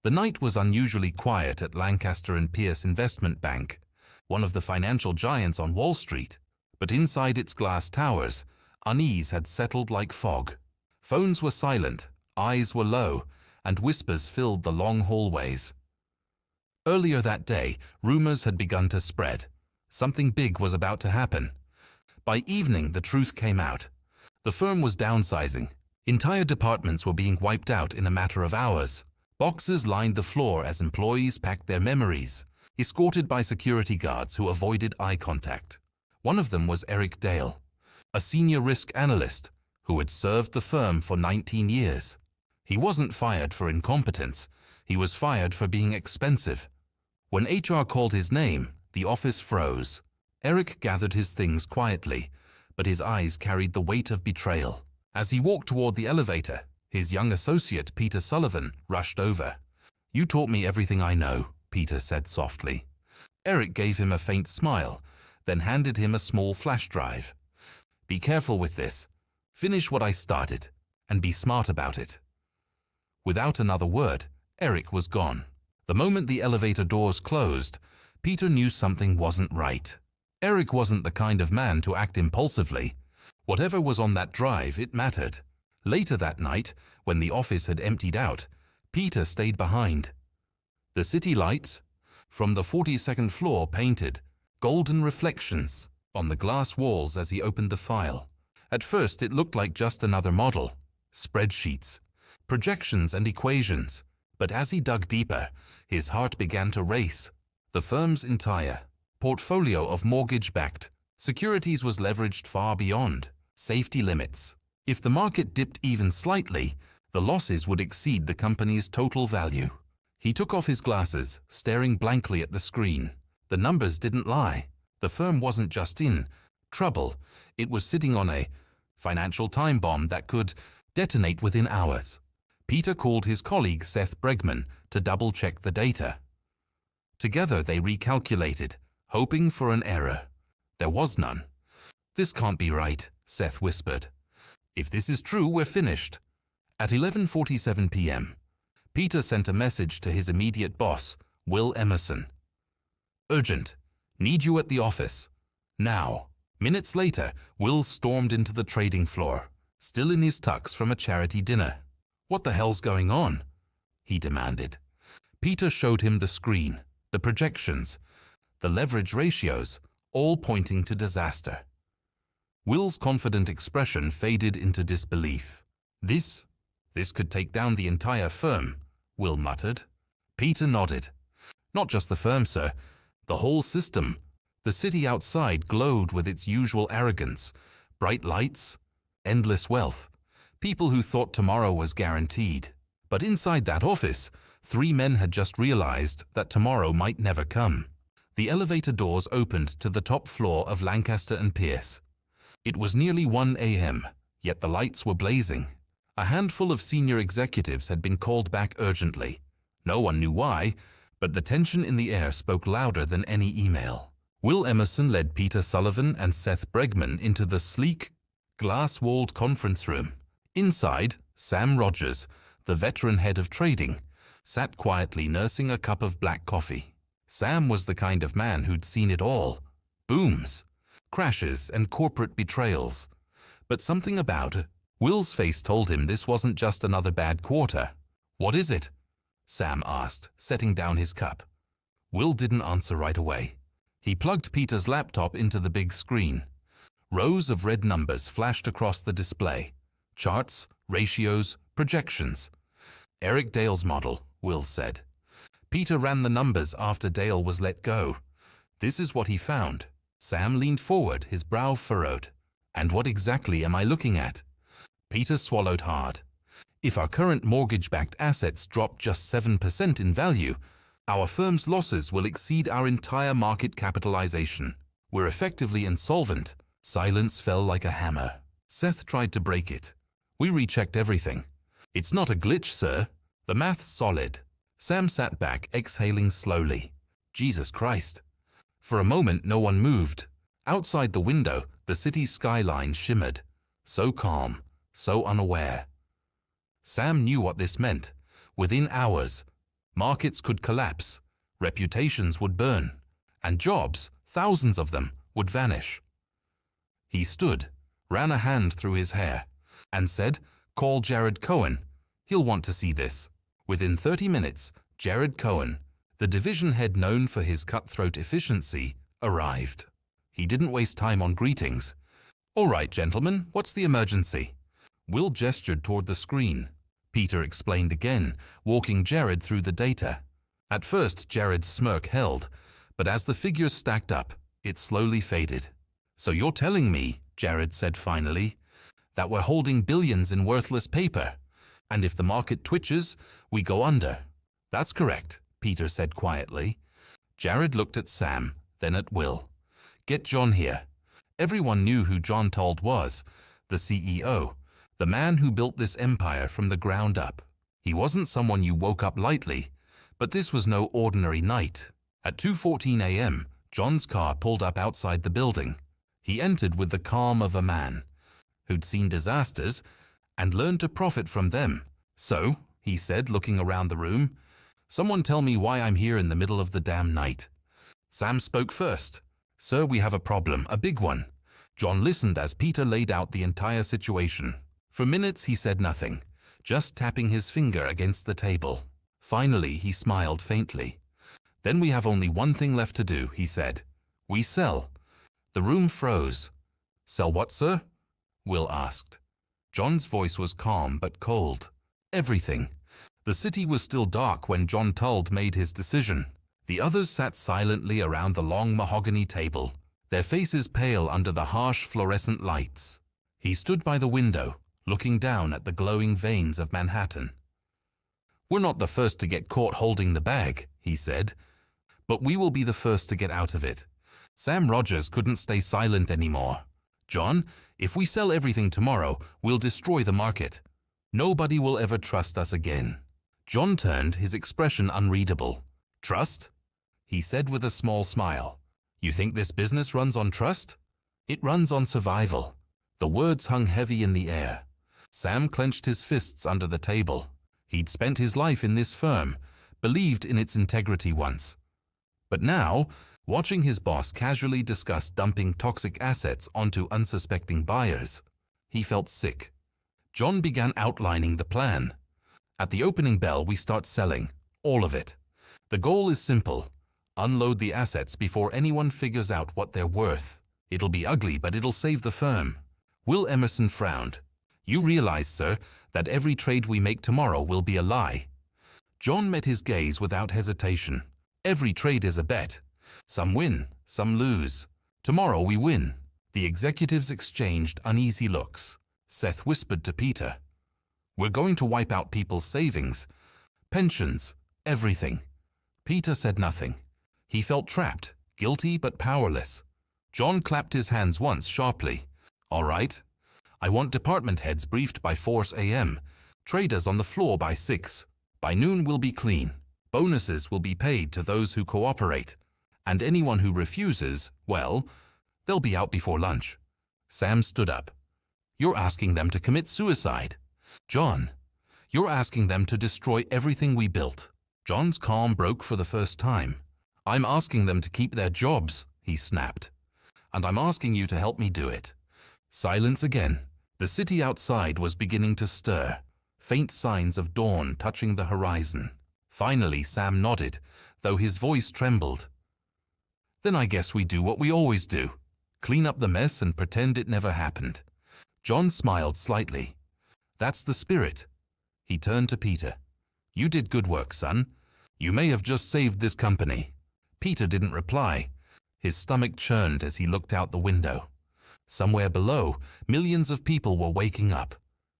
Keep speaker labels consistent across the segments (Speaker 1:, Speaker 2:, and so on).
Speaker 1: The night was unusually quiet at Lancaster and Pierce Investment Bank, one of the financial giants on Wall Street, but inside its glass towers, unease had settled like fog. Phones were silent, eyes were low, and whispers filled the long hallways. Earlier that day, rumors had begun to spread. Something big was about to happen. By evening, the truth came out. The firm was downsizing. Entire departments were being wiped out in a matter of hours. Boxes lined the floor as employees packed their memories, escorted by security guards who avoided eye contact. One of them was Eric Dale, a senior risk analyst who had served the firm for 19 years. He wasn't fired for incompetence. He was fired for being expensive. When HR called his name, the office froze. Eric gathered his things quietly, but his eyes carried the weight of betrayal. As he walked toward the elevator, his young associate, Peter Sullivan, rushed over. "You taught me everything I know," Peter said softly. Eric gave him a faint smile, then handed him a small flash drive. "Be careful with this. Finish what I started, and be smart about it." Without another word, Eric was gone. The moment the elevator doors closed, Peter knew something wasn't right. Eric wasn't the kind of man to act impulsively. Whatever was on that drive, it mattered. Later that night, when the office had emptied out, Peter stayed behind. The city lights, from the 42nd floor, painted golden reflections on the glass walls as he opened the file. At first, it looked like just another model, spreadsheets, projections and equations. But as he dug deeper, his heart began to race. The firm's entire portfolio of mortgage-backed securities was leveraged far beyond safety limits. If the market dipped even slightly, the losses would exceed the company's total value. He took off his glasses, staring blankly at the screen. The numbers didn't lie. The firm wasn't just in trouble. It was sitting on a financial time bomb that could detonate within hours. Peter called his colleague Seth Bregman to double-check the data. Together they recalculated, hoping for an error. There was none. "This can't be right," Seth whispered. "If this is true, we're finished." At 11:47 p.m., Peter sent a message to his immediate boss, Will Emerson. "Urgent. Need you at the office. Now." Minutes later, Will stormed into the trading floor, still in his tux from a charity dinner. "What the hell's going on?" he demanded. Peter showed him the screen, the projections, the leverage ratios, all pointing to disaster. Will's confident expression faded into disbelief. This could take down the entire firm," Will muttered. Peter nodded. "Not just the firm, sir. The whole system." The city outside glowed with its usual arrogance. Bright lights, endless wealth, people who thought tomorrow was guaranteed. But inside that office, 3 men had just realized that tomorrow might never come. The elevator doors opened to the top floor of Lancaster and Pierce. It was nearly 1 a.m., yet the lights were blazing. A handful of senior executives had been called back urgently. No one knew why, but the tension in the air spoke louder than any email. Will Emerson led Peter Sullivan and Seth Bregman into the sleek, glass-walled conference room. Inside, Sam Rogers, the veteran head of trading, sat quietly nursing a cup of black coffee. Sam was the kind of man who'd seen it all: booms, crashes, and corporate betrayals. But something about Will's face told him this wasn't just another bad quarter. "What is it?" Sam asked, setting down his cup. Will didn't answer right away. He plugged Peter's laptop into the big screen. Rows of red numbers flashed across the display. Charts, ratios, projections. "Eric Dale's model," Will said. Peter ran the numbers after Dale was let go. "This is what he found." Sam leaned forward, his brow furrowed. "And what exactly am I looking at?" Peter swallowed hard. "If our current mortgage-backed assets drop just 7% in value, our firm's losses will exceed our entire market capitalization. We're effectively insolvent." Silence fell like a hammer. Seth tried to break it. "We rechecked everything. It's not a glitch, sir. The math's solid." Sam sat back, exhaling slowly. Jesus Christ. For a moment, no one moved. Outside the window, the city's skyline shimmered. So calm, so unaware. Sam knew what this meant. Within hours, Markets could collapse, reputations would burn, and jobs, thousands of them, would vanish. He stood, ran a hand through his hair, and said, "Call Jared Cohen. He'll want to see this." Within 30 minutes, Jared Cohen, the division head known for his cutthroat efficiency, arrived. He didn't waste time on greetings. "All right, gentlemen, what's the emergency?" Will gestured toward the screen. Peter explained again, walking Jared through the data. At first, Jared's smirk held, but as the figures stacked up, it slowly faded. "So you're telling me," Jared said finally, "that we're holding billions in worthless paper, and if the market twitches, we go under." "That's correct," Peter said quietly. Jared looked at Sam, then at Will. "Get John here." Everyone knew who John Told was, the CEO, the man who built this empire from the ground up. He wasn't someone you woke up lightly, but this was no ordinary night. At 2:14 a.m., John's car pulled up outside the building. He entered with the calm of a man who'd seen disasters and learned to profit from them. "So," he said, looking around the room, "someone tell me why I'm here in the middle of the damn night." Sam spoke first. "Sir, we have a problem, a big one." John listened as Peter laid out the entire situation. For minutes he said nothing, just tapping his finger against the table. Finally, he smiled faintly. "Then we have only one thing left to do," he said. "We sell." The room froze. "Sell what, sir?" Will asked. John's voice was calm but cold. "Everything." The city was still dark when John Told made his decision. The others sat silently around the long mahogany table, their faces pale under the harsh fluorescent lights. He stood by the window, looking down at the glowing veins of Manhattan. "We're not the first to get caught holding the bag," he said, "but we will be the first to get out of it." Sam Rogers couldn't stay silent anymore. "John, if we sell everything tomorrow, we'll destroy the market. Nobody will ever trust us again." John turned, his expression unreadable. "Trust?" he said with a small smile. "You think this business runs on trust?" "It runs on survival." The words hung heavy in the air. Sam clenched his fists under the table. He'd spent his life in this firm, believed in its integrity once. But now, watching his boss casually discuss dumping toxic assets onto unsuspecting buyers, he felt sick. John began outlining the plan. "At the opening bell, we start selling, all of it. The goal is simple. Unload the assets before anyone figures out what they're worth. It'll be ugly, but it'll save the firm." Will Emerson frowned. "You realize, sir, that every trade we make tomorrow will be a lie." John met his gaze without hesitation. "Every trade is a bet. Some win, some lose. Tomorrow we win." The executives exchanged uneasy looks. Seth whispered to Peter, "We're going to wipe out people's savings, pensions, everything." Peter said nothing. He felt trapped, guilty but powerless. John clapped his hands once sharply. "All right. I want department heads briefed by 4 a.m., traders on the floor by 6. By noon we'll be clean. Bonuses will be paid to those who cooperate, and anyone who refuses, well, they'll be out before lunch." Sam stood up. "You're asking them to commit suicide." "John, you're asking them to destroy everything we built." John's calm broke for the first time. "I'm asking them to keep their jobs," he snapped. "And I'm asking you to help me do it." Silence again. The city outside was beginning to stir, faint signs of dawn touching the horizon. Finally, Sam nodded, though his voice trembled. "Then I guess we do what we always do. Clean up the mess and pretend it never happened." John smiled slightly. "That's the spirit." He turned to Peter. "You did good work, son. You may have just saved this company." Peter didn't reply. His stomach churned as he looked out the window. Somewhere below, millions of people were waking up,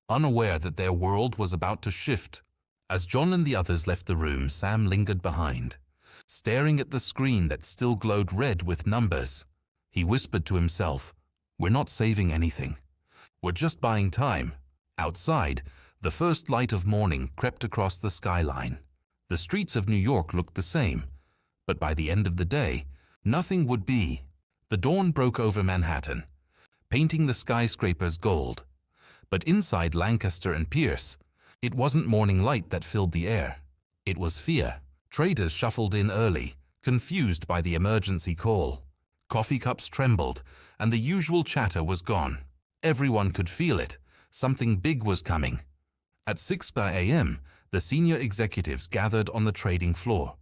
Speaker 1: unaware that their world was about to shift. As John and the others left the room, Sam lingered behind, staring at the screen that still glowed red with numbers. He whispered to himself, "We're not saving anything. We're just buying time." Outside, the first light of morning crept across the skyline. The streets of New York looked the same, but by the end of the day, nothing would be. The dawn broke over Manhattan, painting the skyscrapers gold. But inside Lancaster and Pierce, it wasn't morning light that filled the air. It was fear. Traders shuffled in early, confused by the emergency call. Coffee cups trembled, and the usual chatter was gone. Everyone could feel it. Something big was coming. At 6 a.m., the senior executives gathered on the trading floor.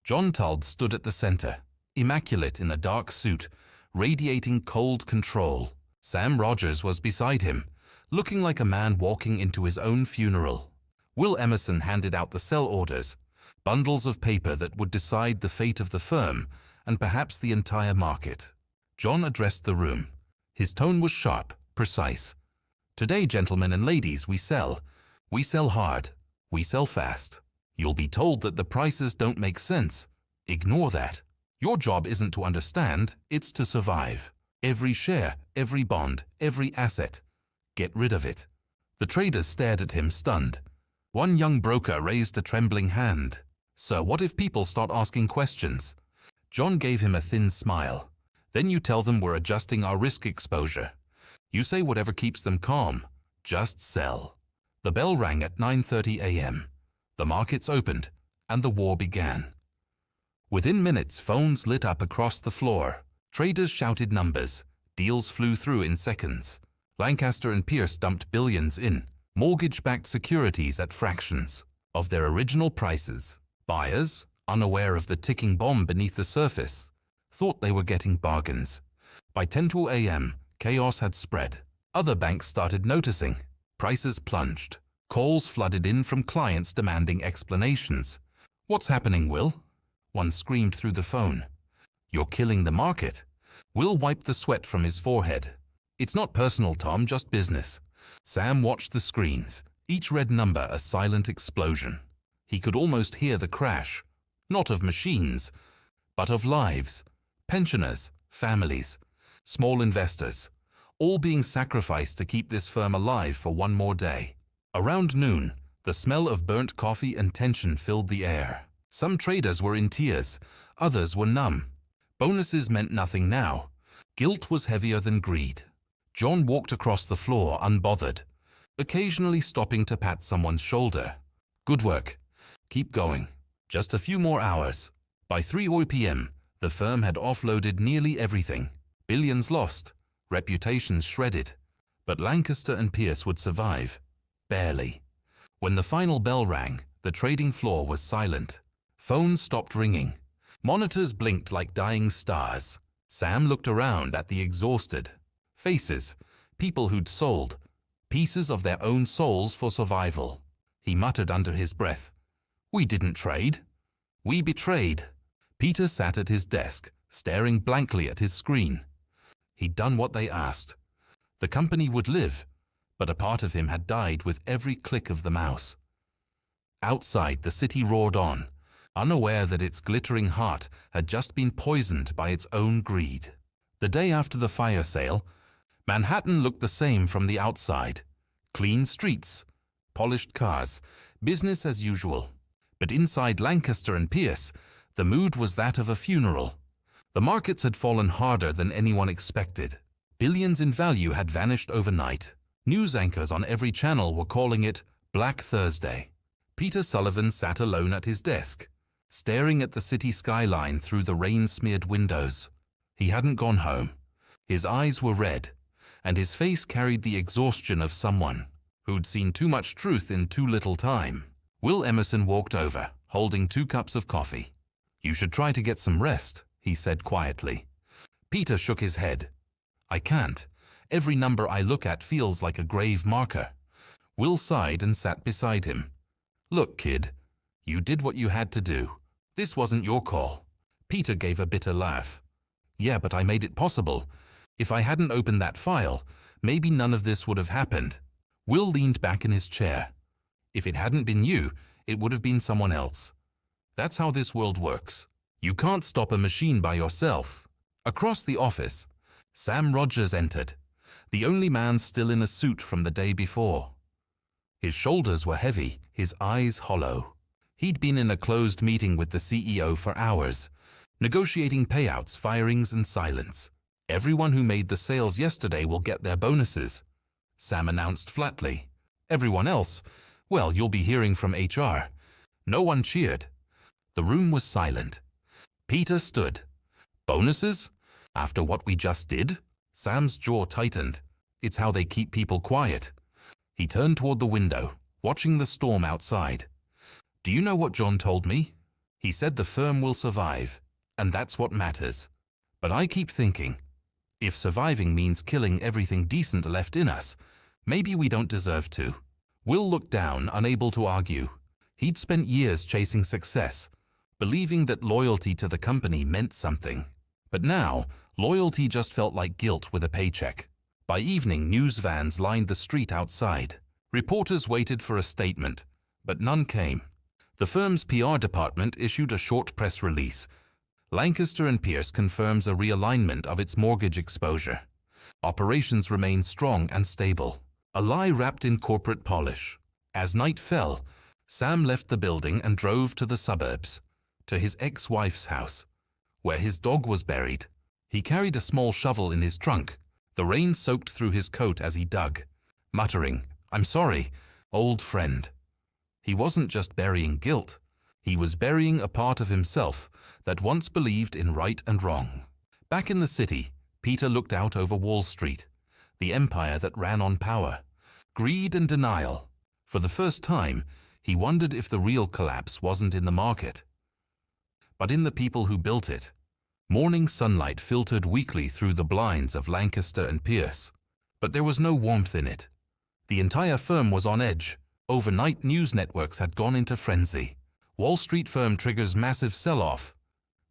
Speaker 1: John Tuld stood at the center, immaculate in a dark suit, radiating cold control. Sam Rogers was beside him, looking like a man walking into his own funeral. Will Emerson handed out the sell orders, bundles of paper that would decide the fate of the firm and perhaps the entire market. John addressed the room. His tone was sharp, precise. "Today, gentlemen and ladies, we sell. We sell hard. We sell fast. You'll be told that the prices don't make sense. Ignore that. Your job isn't to understand, it's to survive. Every share, every bond, every asset. Get rid of it." The traders stared at him, stunned. One young broker raised a trembling hand. "Sir, what if people start asking questions?" John gave him a thin smile. "Then you tell them we're adjusting our risk exposure. You say whatever keeps them calm. Just sell." The bell rang at 9:30 a.m. The markets opened, and the war began. Within minutes, phones lit up across the floor. Traders shouted numbers. Deals flew through in seconds. Lancaster and Pierce dumped billions in mortgage-backed securities at fractions of their original prices. Buyers, unaware of the ticking bomb beneath the surface, thought they were getting bargains. By 10 a.m., chaos had spread. Other banks started noticing. Prices plunged. Calls flooded in from clients demanding explanations. "What's happening, Will?" One screamed through the phone. "You're killing the market." Will wiped the sweat from his forehead. "It's not personal, Tom, just business." Sam watched the screens, each red number a silent explosion. He could almost hear the crash, not of machines, but of lives, pensioners, families, small investors, all being sacrificed to keep this firm alive for one more day. Around noon, the smell of burnt coffee and tension filled the air. Some traders were in tears, others were numb. Bonuses meant nothing now. Guilt was heavier than greed. John walked across the floor unbothered, occasionally stopping to pat someone's shoulder. "Good work. Keep going. Just a few more hours." By 3 p.m., the firm had offloaded nearly everything. Billions lost, reputations shredded. But Lancaster and Pierce would survive. Barely. When the final bell rang, the trading floor was silent. Phones stopped ringing. Monitors blinked like dying stars. Sam looked around at the exhausted faces, people who'd sold pieces of their own souls for survival. He muttered under his breath, "We didn't trade. We betrayed." Peter sat at his desk, staring blankly at his screen. He'd done what they asked. The company would live, but a part of him had died with every click of the mouse. Outside, the city roared on, unaware that its glittering heart had just been poisoned by its own greed. The day after the fire sale, Manhattan looked the same from the outside. Clean streets, polished cars, business as usual. But inside Lancaster and Pierce, the mood was that of a funeral. The markets had fallen harder than anyone expected. Billions in value had vanished overnight. News anchors on every channel were calling it Black Thursday. Peter Sullivan sat alone at his desk, staring at the city skyline through the rain-smeared windows. He hadn't gone home. His eyes were red, and his face carried the exhaustion of someone who'd seen too much truth in too little time. Will Emerson walked over, holding 2 cups of coffee. "You should try to get some rest," he said quietly. Peter shook his head. "I can't. Every number I look at feels like a grave marker." Will sighed and sat beside him. "Look, kid, you did what you had to do. This wasn't your call." Peter gave a bitter laugh. "Yeah, but I made it possible. If I hadn't opened that file, maybe none of this would have happened." Will leaned back in his chair. "If it hadn't been you, it would have been someone else. That's how this world works. You can't stop a machine by yourself." Across the office, Sam Rogers entered, the only man still in a suit from the day before. His shoulders were heavy, his eyes hollow. He'd been in a closed meeting with the CEO for hours, negotiating payouts, firings, and silence. "Everyone who made the sales yesterday will get their bonuses," Sam announced flatly. "Everyone else, well, you'll be hearing from HR. No one cheered. The room was silent. Peter stood. Bonuses? After what we just did? Sam's jaw tightened. It's how they keep people quiet. He turned toward the window, watching the storm outside. Do you know what John told me? He said the firm will survive, and that's what matters. But I keep thinking, if surviving means killing everything decent left in us, maybe we don't deserve to. Will looked down, unable to argue. He'd spent years chasing success, believing that loyalty to the company meant something. But now, loyalty just felt like guilt with a paycheck. By evening, news vans lined the street outside. Reporters waited for a statement, but none came. The firm's PR department issued a short press release. Lancaster and Pierce confirms a realignment of its mortgage exposure. Operations remain strong and stable. A lie wrapped in corporate polish. As night fell, Sam left the building and drove to the suburbs, to his ex-wife's house, where his dog was buried. He carried a small shovel in his trunk. The rain soaked through his coat as he dug, muttering, "I'm sorry, old friend." He wasn't just burying guilt. He was burying a part of himself that once believed in right and wrong. Back in the city, Peter looked out over Wall Street, the empire that ran on power, greed and denial. For the first time, he wondered if the real collapse wasn't in the market, but in the people who built it. Morning sunlight filtered weakly through the blinds of Lancaster and Pierce, but there was no warmth in it. The entire firm was on edge. Overnight news networks had gone into frenzy. Wall Street firm triggers massive sell-off.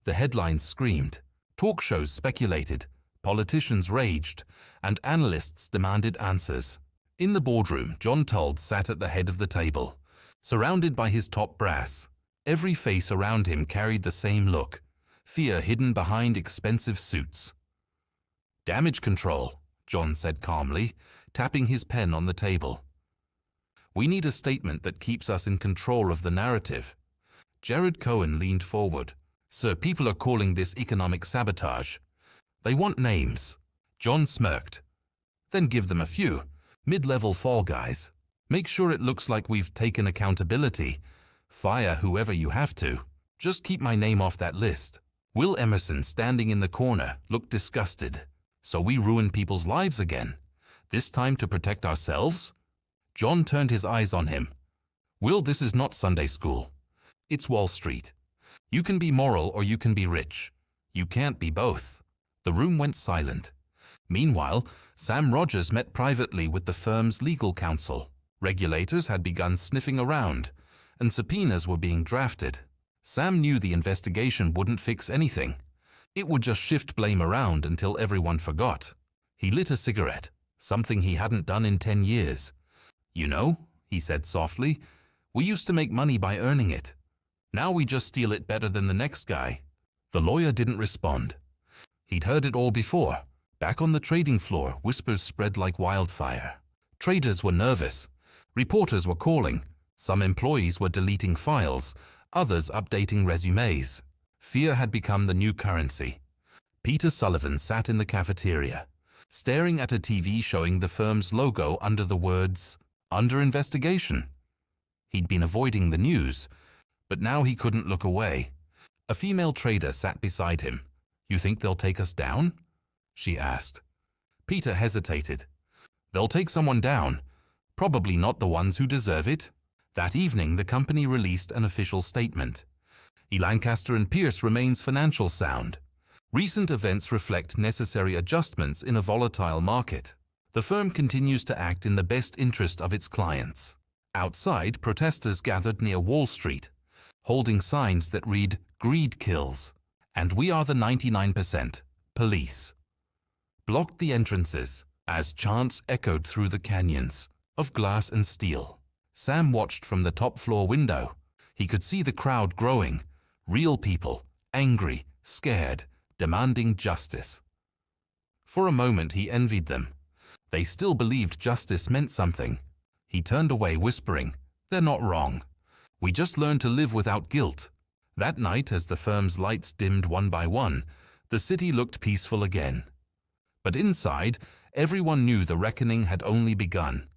Speaker 1: The headlines screamed. Talk shows speculated. Politicians raged, and analysts demanded answers. In the boardroom, John Tuld sat at the head of the table, surrounded by his top brass. Every face around him carried the same look, fear hidden behind expensive suits. "Damage control," John said calmly, tapping his pen on the table. "We need a statement that keeps us in control of the narrative." Jared Cohen leaned forward. "Sir, people are calling this economic sabotage. They want names." John smirked. "Then give them a few. Mid-level fall guys. Make sure it looks like we've taken accountability. Fire whoever you have to. Just keep my name off that list." Will Emerson, standing in the corner, looked disgusted. "So we ruin people's lives again? This time to protect ourselves?" John turned his eyes on him. "Will, this is not Sunday school. It's Wall Street. You can be moral or you can be rich. You can't be both." The room went silent. Meanwhile, Sam Rogers met privately with the firm's legal counsel. Regulators had begun sniffing around, and subpoenas were being drafted. Sam knew the investigation wouldn't fix anything. It would just shift blame around until everyone forgot. He lit a cigarette, something he hadn't done in 10 years. "You know," he said softly, "we used to make money by earning it. Now we just steal it better than the next guy." The lawyer didn't respond. He'd heard it all before. Back on the trading floor, whispers spread like wildfire. Traders were nervous. Reporters were calling. Some employees were deleting files, others updating resumes. Fear had become the new currency. Peter Sullivan sat in the cafeteria, staring at a TV showing the firm's logo under the words, "Under investigation." He'd been avoiding the news, but now he couldn't look away. A female trader sat beside him. "You think they'll take us down?" she asked. Peter hesitated. "They'll take someone down, probably not the ones who deserve it." That evening, the company released an official statement. Lancaster and Pierce remains financial sound. Recent events reflect necessary adjustments in a volatile market. The firm continues to act in the best interest of its clients. Outside, protesters gathered near Wall Street, holding signs that read, "Greed kills," and "We are the 99%, police." Blocked the entrances as chants echoed through the canyons of glass and steel. Sam watched from the top-floor window. He could see the crowd growing, real people, angry, scared, demanding justice. For a moment he envied them. They still believed justice meant something. He turned away, whispering, "They're not wrong. We just learned to live without guilt." That night, as the firm's lights dimmed one by one, the city looked peaceful again. But inside, everyone knew the reckoning had only begun.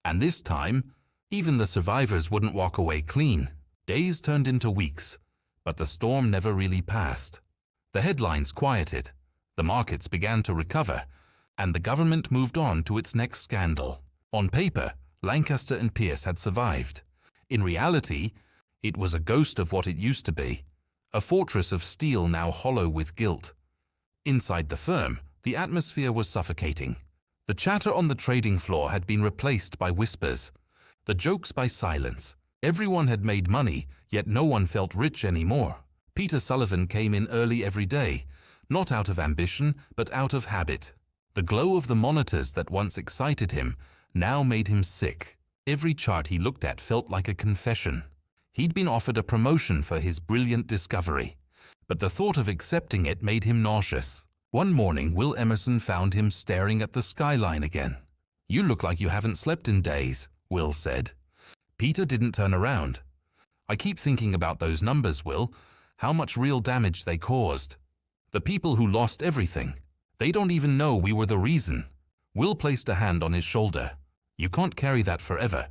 Speaker 1: And this time, even the survivors wouldn't walk away clean. Days turned into weeks, but the storm never really passed. The headlines quieted, the markets began to recover, and the government moved on to its next scandal. On paper, Lancaster and Pierce had survived. In reality, it was a ghost of what it used to be, a fortress of steel now hollow with guilt. Inside the firm, the atmosphere was suffocating. The chatter on the trading floor had been replaced by whispers, the jokes by silence. Everyone had made money, yet no one felt rich anymore. Peter Sullivan came in early every day, not out of ambition, but out of habit. The glow of the monitors that once excited him now made him sick. Every chart he looked at felt like a confession. He'd been offered a promotion for his brilliant discovery, but the thought of accepting it made him nauseous. One morning, Will Emerson found him staring at the skyline again. "You look like you haven't slept in days," Will said. Peter didn't turn around. "I keep thinking about those numbers, Will, how much real damage they caused. The people who lost everything. They don't even know we were the reason." Will placed a hand on his shoulder. "You can't carry that forever.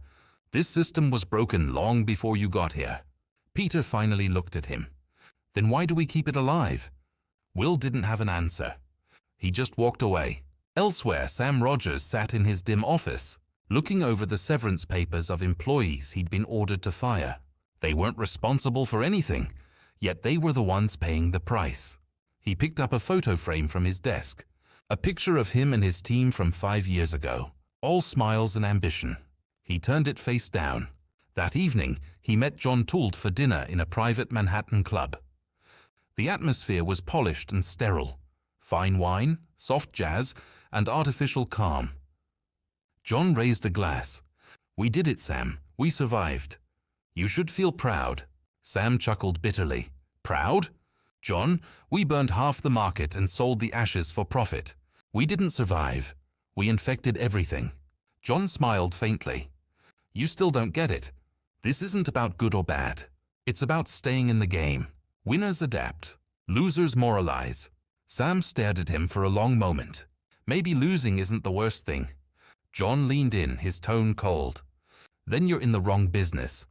Speaker 1: This system was broken long before you got here." Peter finally looked at him. "Then why do we keep it alive?" Will didn't have an answer. He just walked away. Elsewhere, Sam Rogers sat in his dim office, looking over the severance papers of employees he'd been ordered to fire. They weren't responsible for anything, yet they were the ones paying the price. He picked up a photo frame from his desk, a picture of him and his team from 5 years ago, all smiles and ambition. He turned it face down. That evening, he met John Toult for dinner in a private Manhattan club. The atmosphere was polished and sterile. Fine wine, soft jazz, and artificial calm. John raised a glass. "We did it, Sam. We survived. You should feel proud." Sam chuckled bitterly. "Proud? John, we burned half the market and sold the ashes for profit. We didn't survive. We infected everything." John smiled faintly. "You still don't get it. This isn't about good or bad. It's about staying in the game. Winners adapt. Losers moralize." Sam stared at him for a long moment. "Maybe losing isn't the worst thing." John leaned in, his tone cold. "Then you're in the wrong business."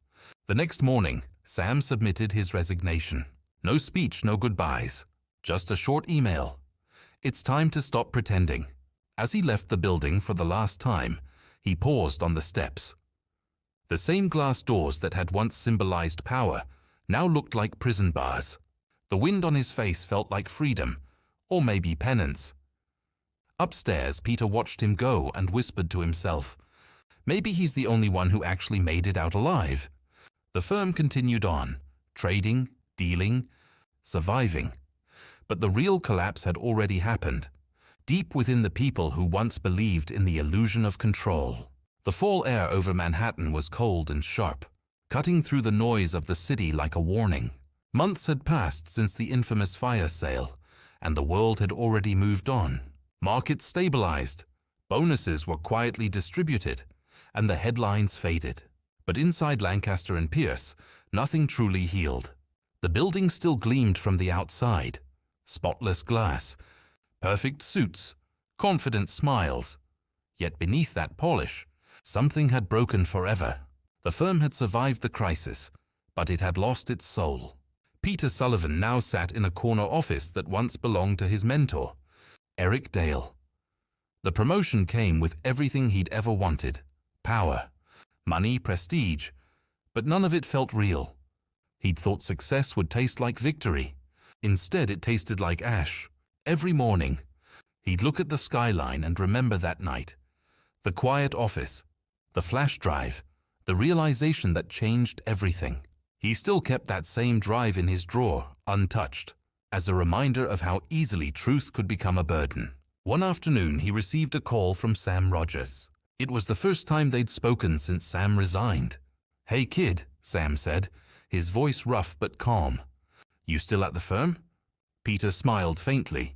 Speaker 1: The next morning, Sam submitted his resignation. No speech, no goodbyes. Just a short email. "It's time to stop pretending." As he left the building for the last time, he paused on the steps. The same glass doors that had once symbolized power now looked like prison bars. The wind on his face felt like freedom, or maybe penance. Upstairs, Peter watched him go and whispered to himself, "Maybe he's the only one who actually made it out alive." The firm continued on, trading, dealing, surviving. But the real collapse had already happened, deep within the people who once believed in the illusion of control. The fall air over Manhattan was cold and sharp, cutting through the noise of the city like a warning. Months had passed since the infamous fire sale, and the world had already moved on. Markets stabilized, bonuses were quietly distributed, and the headlines faded. But inside Lancaster and Pierce, nothing truly healed. The building still gleamed from the outside. Spotless glass, perfect suits, confident smiles. Yet beneath that polish, something had broken forever. The firm had survived the crisis, but it had lost its soul. Peter Sullivan now sat in a corner office that once belonged to his mentor, Eric Dale. The promotion came with everything he'd ever wanted: power, money, prestige, but none of it felt real. He'd thought success would taste like victory. Instead, it tasted like ash. Every morning, he'd look at the skyline and remember that night. The quiet office, the flash drive, the realization that changed everything. He still kept that same drive in his drawer, untouched, as a reminder of how easily truth could become a burden. One afternoon, he received a call from Sam Rogers. It was the first time they'd spoken since Sam resigned. "Hey kid," Sam said, his voice rough but calm. "You still at the firm?" Peter smiled faintly.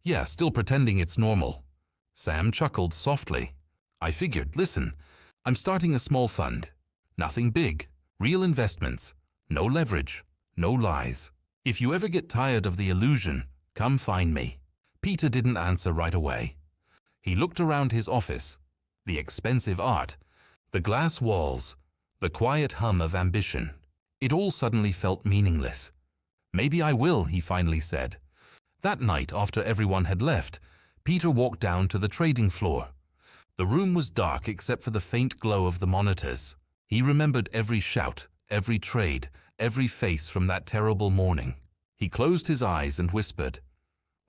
Speaker 1: "Yeah, still pretending it's normal." Sam chuckled softly. "I figured, listen, I'm starting a small fund. Nothing big, real investments, no leverage, no lies. If you ever get tired of the illusion, come find me." Peter didn't answer right away. He looked around his office, the expensive art, the glass walls, the quiet hum of ambition. It all suddenly felt meaningless. "Maybe I will," he finally said. That night, after everyone had left, Peter walked down to the trading floor. The room was dark except for the faint glow of the monitors. He remembered every shout, every trade, every face from that terrible morning. He closed his eyes and whispered,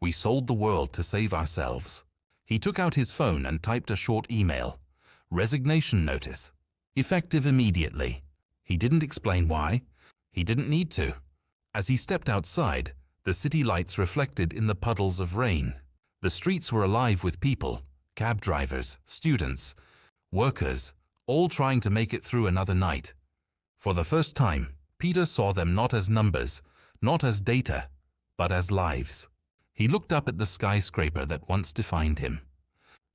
Speaker 1: "We sold the world to save ourselves." He took out his phone and typed a short email. Resignation notice. Effective immediately. He didn't explain why. He didn't need to. As he stepped outside, the city lights reflected in the puddles of rain. The streets were alive with people, cab drivers, students, workers, all trying to make it through another night. For the first time, Peter saw them not as numbers, not as data, but as lives. He looked up at the skyscraper that once defined him.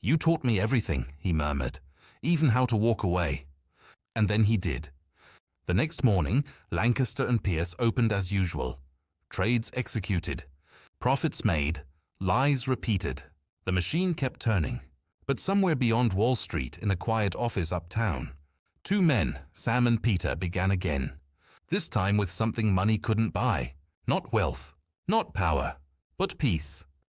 Speaker 1: "You taught me everything," he murmured, "even how to walk away." And then he did. The next morning, Lancaster and Pierce opened as usual. Trades executed. Profits made. Lies repeated. The machine kept turning. But somewhere beyond Wall Street, in a quiet office uptown, two men, Sam and Peter, began again. This time with something money couldn't buy. Not wealth, not power, but peace.